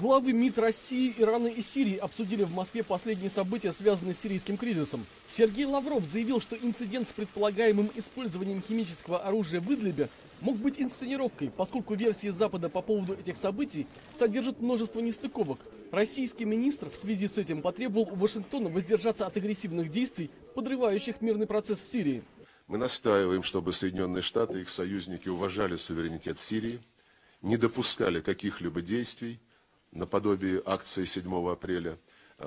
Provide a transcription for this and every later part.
Главы МИД России, Ирана и Сирии обсудили в Москве последние события, связанные с сирийским кризисом. Сергей Лавров заявил, что инцидент с предполагаемым использованием химического оружия в Идлибе мог быть инсценировкой, поскольку версии Запада по поводу этих событий содержат множество нестыковок. Российский министр в связи с этим потребовал у Вашингтона воздержаться от агрессивных действий, подрывающих мирный процесс в Сирии. Мы настаиваем, чтобы Соединенные Штаты и их союзники уважали суверенитет Сирии, не допускали каких-либо действий, наподобие акции 7 апреля,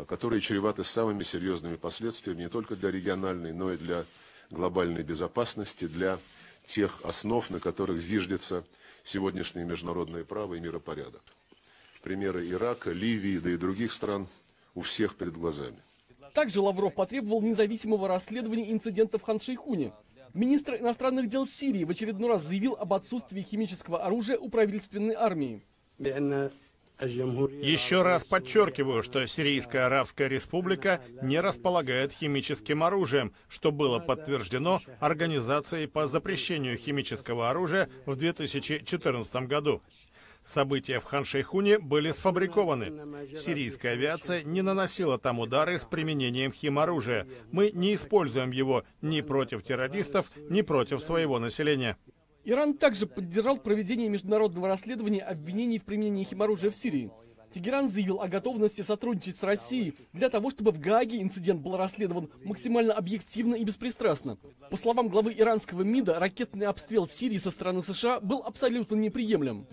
которые чреваты самыми серьезными последствиями не только для региональной, но и для глобальной безопасности, для тех основ, на которых зиждется сегодняшнее международное право и миропорядок. Примеры Ирака, Ливии, да и других стран у всех перед глазами. Также Лавров потребовал независимого расследования инцидента в Хан-Шейхуне. Министр иностранных дел Сирии в очередной раз заявил об отсутствии химического оружия у правительственной армии. Еще раз подчеркиваю, что Сирийская Арабская Республика не располагает химическим оружием, что было подтверждено Организацией по запрещению химического оружия в 2014 году. События в Хан-Шейхуне были сфабрикованы. Сирийская авиация не наносила там удары с применением химоружия. Мы не используем его ни против террористов, ни против своего населения. Иран также поддержал проведение международного расследования обвинений в применении химоружия в Сирии. Тегеран заявил о готовности сотрудничать с Россией для того, чтобы в Гааге инцидент был расследован максимально объективно и беспристрастно. По словам главы иранского МИДа, ракетный обстрел Сирии со стороны США был абсолютно неприемлем.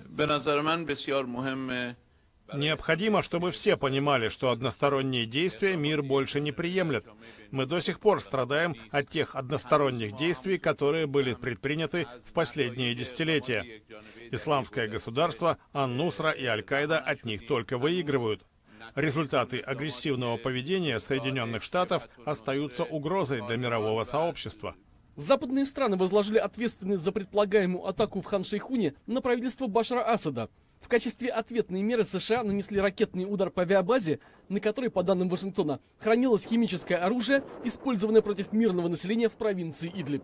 Необходимо, чтобы все понимали, что односторонние действия мир больше не приемлет. Мы до сих пор страдаем от тех односторонних действий, которые были предприняты в последние десятилетия. Исламское государство, Ан-Нусра и Аль-Каида от них только выигрывают. Результаты агрессивного поведения Соединенных Штатов остаются угрозой для мирового сообщества. Западные страны возложили ответственность за предполагаемую атаку в Хан-Шейхуне на правительство Башара Асада. В качестве ответной меры США нанесли ракетный удар по авиабазе, на которой, по данным Вашингтона, хранилось химическое оружие, использованное против мирного населения в провинции Идлиб.